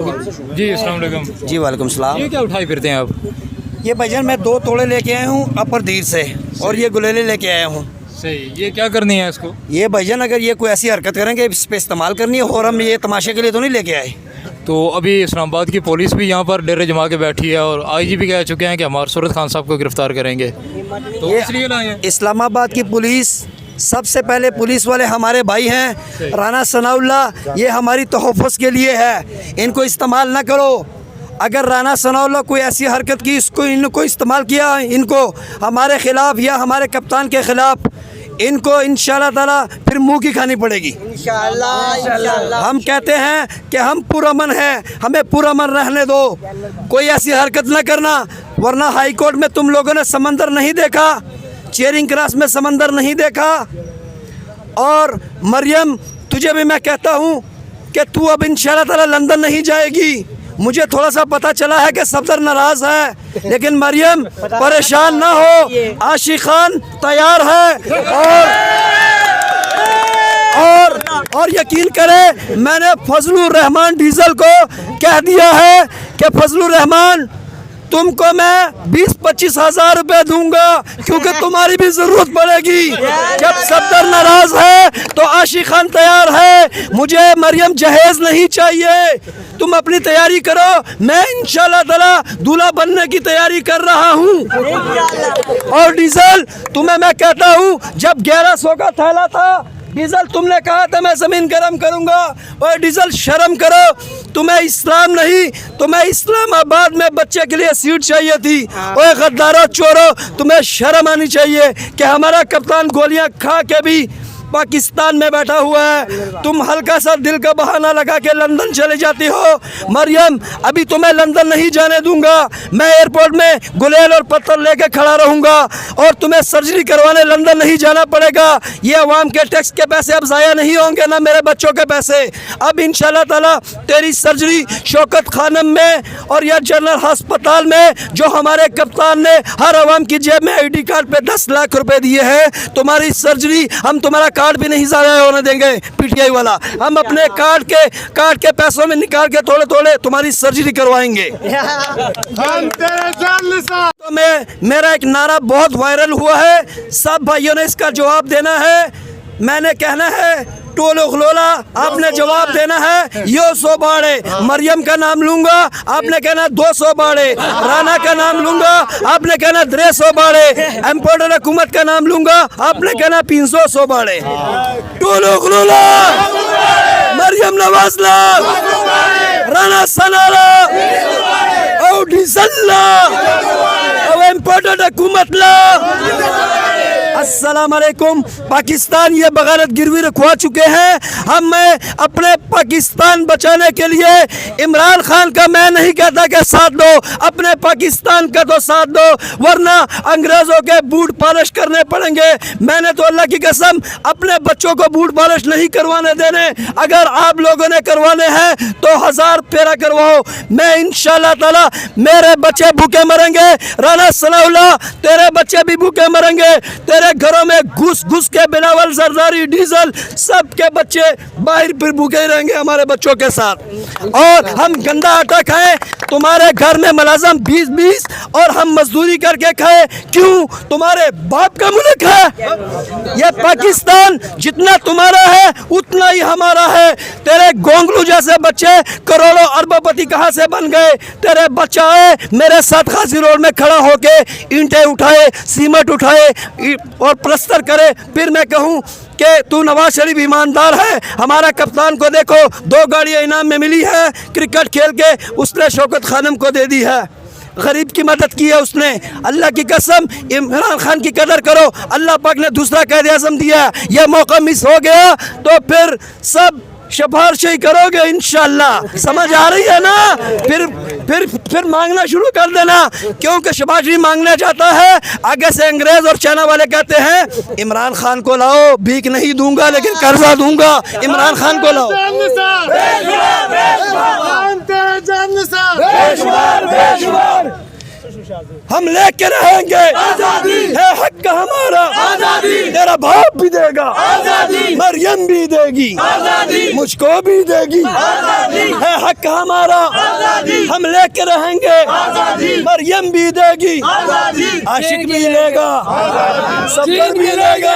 जी अस्सलाम वालेकुम। जी वालेकुम सलाम। ये क्या उठाए फिरते हैं आप? ये भाईजान मैं 2 तोड़े लेके आया हूँ अपर दीर से और ये गुलेले लेके आया हूँ। सही, ये क्या करनी है इसको? ये भाईजान अगर ये कोई ऐसी हरकत करेंगे इस पे इस्तेमाल करनी है और हम ये तमाशे के लिए तो नहीं लेके आए। तो अभी इस्लामाबाद की पुलिस भी यहाँ पर डेरे जमा के बैठी है और आईजी कह चुके हैं कि हमारे सूरत खान साहब को गिरफ्तार करेंगे, तो इसलिए लाए हैं। इस्लामाबाद की पुलिस सबसे पहले पुलिस वाले हमारे भाई हैं राना सनाउल्लाह, ये हमारी तहफ़्फ़ुज़ के लिए है, इनको इस्तेमाल ना करो। अगर राना सनाउल्लाह कोई ऐसी हरकत की इनको इस्तेमाल किया इनको हमारे ख़िलाफ़ या हमारे कप्तान के ख़िलाफ़, इनको इंशाअल्लाह ताला फिर मुंह की खानी पड़ेगी इंशाअल्लाह। हम कहते हैं कि हम पुरअमन हैं, हमें पुरअमन रहने दो, कोई ऐसी हरकत न करना, वरना हाई कोर्ट में तुम लोगों ने समंदर नहीं देखा, चेरिंग क्रॉस में समंदर नहीं देखा। और मरियम तुझे भी मैं कहता हूँ कि तू अब इंशाअल्लाह ताला लंदन नहीं जाएगी। मुझे थोड़ा सा पता चला है कि सफदर नाराज़ है, लेकिन मरियम परेशान ना हो, आशिक खान तैयार है। और यकीन करें मैंने फजलुर रहमान डीजल को कह दिया है कि फजलुर रहमान तुमको मैं 20-25 हज़ार रुपये दूंगा, क्योंकि तुम्हारी भी ज़रूरत पड़ेगी। जब सफदर नाराज़ है तो आशिक खान तैयार है, मुझे मरियम जहेज़ नहीं चाहिए, तुम अपनी तैयारी करो, मैं इंशाअल्लाह ताला दूल्हा बनने की तैयारी कर रहा हूँ। और डीजल तुम्हें मैं कहता हूँ, जब 1100 का थैला था डीजल तुमने कहा था मैं ज़मीन गर्म करूँगा, और डीजल शर्म करो, तुम्हें इस्लाम नहीं, तुम्हें इस्लामाबाद में बच्चे के लिए सीट चाहिए थी। ओए गद्दारो चोरो, तुम्हें शर्म आनी चाहिए कि हमारा कप्तान गोलियां खा के भी पाकिस्तान में बैठा हुआ है, तुम हल्का सा दिल का बहाना लगा के लंदन चले जाती हो। मरियम अभी तुम्हें लंदन नहीं जाने दूंगा, मैं एयरपोर्ट में गुलेल और पत्थर लेके खड़ा रहूंगा और तुम्हें सर्जरी करवाने लंदन नहीं जाना पड़ेगा। ये अवाम के टैक्स के पैसे अब ज़ाया नहीं होंगे, ना मेरे बच्चों के पैसे। अब इंशाल्लाह ताला तेरी सर्जरी शौकत खानम में और या जनरल अस्पताल में, जो हमारे कप्तान ने हर अवाम की जेब में ID कार्ड पे 10 लाख रुपए दिए हैं, तुम्हारी सर्जरी हम तुम्हारा कार्ड भी नहीं ज़ाया होने देंगे। PTI वाला हम अपने कार्ड के पैसों में निकाल के थोड़े थोड़े तुम्हारी सर्जरी करवाएंगे। तो मेरा एक नारा बहुत वायरल हुआ है, सब भाइयों ने इसका जवाब देना है। मैंने कहना है टोलो खलोला, आपने जवाब देना है यो 100 बाड़े, मरियम का नाम लूंगा, आपने कहना 200 बाड़े, राना का नाम लूंगा, आपने कहना 300 बाड़े, एम्पोर्टर हुकूमत का नाम लूंगा, आपने कहना 300 बाड़े। टोलो खलोला, मरियम नवाज ला, राना सनाला, और डीजल्ला, और एम्पोर्टर हुकूमत ला। अस्सलाम वालेकुम। पाकिस्तान ये बगावत गिरवी रखवा चुके हैं। हमें अपने पाकिस्तान बचाने के लिए इमरान खान का मैं नहीं कहता कि साथ दो, अपने पाकिस्तान का तो साथ दो, वरना अंग्रेज़ों के बूट पॉलिश करने पड़ेंगे। मैंने तो अल्लाह की कसम अपने बच्चों को बूट पॉलिश नहीं करवाने देने। अगर आप लोगों ने करवाने हैं तो 1000 फेरा करवाओ, मैं इंशाअल्लाह ताला मेरे बच्चे भूखे मरेंगे। राना सनाउल्लाह तेरे बच्चे भी भूखे मरेंगे, तेरे घरों में घुस घुस के बिलावल जरदारी डीजल सबके बच्चे बाहर फिर भूखे रहेंगे हमारे बच्चों के साथ। और हम गंदा आटा खाएं, तुम्हारे घर में मुलाजम 20-20 और हम मजदूरी करके खाएं, क्यों? तुम्हारे बाप का मुल्क है ये पाकिस्तान, जितना तुम्हारा है उतना ही हमारा है। तेरे गोंगलू जैसे बच्चे करोड़ों अरबपति कहाँ से बन गए? तेरे बच्चा है मेरे साथ खासी रोड में खड़ा होके ईंटें उठाए, सीमेंट उठाए और प्लस्तर करे, फिर मैं कहूँ कि तू नवाज शरीफ ईमानदार है। हमारा कप्तान को देखो 2 गाड़ियाँ इनाम में मिली है, क्रिकेट खेल के उसने शौकत खानम को दे दी है, गरीब की मदद की है उसने। अल्लाह की कसम इमरान खान की कदर करो, अल्लाह पाक ने दूसरा क़ायद-ए-आज़म दिया, यह मौका मिस हो गया तो फिर सब सिफारिश ही करोगे इंशाअल्लाह। समझ आ रही है ना? फिर मांगना शुरू कर देना, क्योंकि सिफारिश मांगना चाहता है। आगे से अंग्रेज और चाइना वाले कहते हैं इमरान खान को लाओ, भीख नहीं दूंगा लेकिन कर्जा दूंगा, इमरान खान को लाओ। हम लेके रहेंगे, है हक हक हमारा आजादी, तेरा बाप भी देगा आजादी, मरियम भी देगी आजादी, मुझको भी देगी आजादी, है हक हमारा आजादी, हम लेके रहेंगे आजादी, मरियम भी देगी आजादी, आशिक भी लेगा सब मिलेगा।